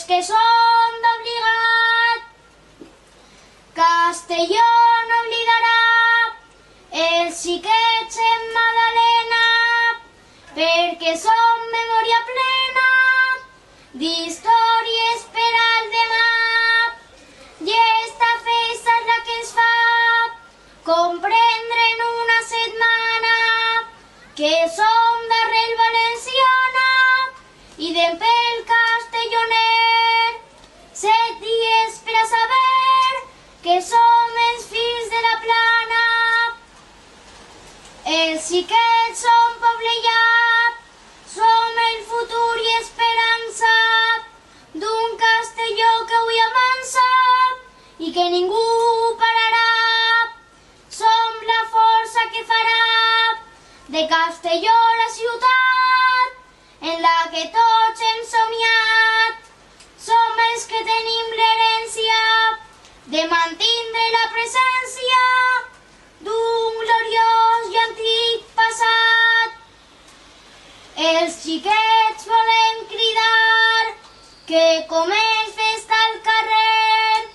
que som d'obligat. Castelló no oblidarà els xiquets en Madalena, perquè som memòria plena d'històries per al demà. I esta festa és la que ens fa comprendre en una setmana que som d'arrel valenciana i d'empel castelloner. 7 dies per a saber que som els fills de la plana. Els xiquets som poble llarg, som el futur i esperança d'un Castelló que avui avança i que ningú pararà. Som la força que farà de Castelló la ciutat en la que tots hem somiat. Som els que tenim l'herència de mantindre la presència d'un gloriós i antic passat. Els xiquets volem cridar que comença festa al carrer.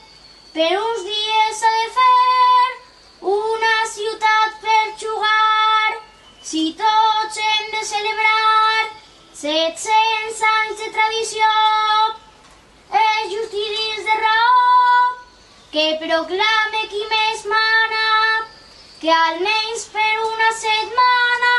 Per uns dies s'ha de fer una ciutat per jugar. Si tots hem de celebrar 700 anys de tradició, és just i dins de raó que proclame qui més mana que almenys per una setmana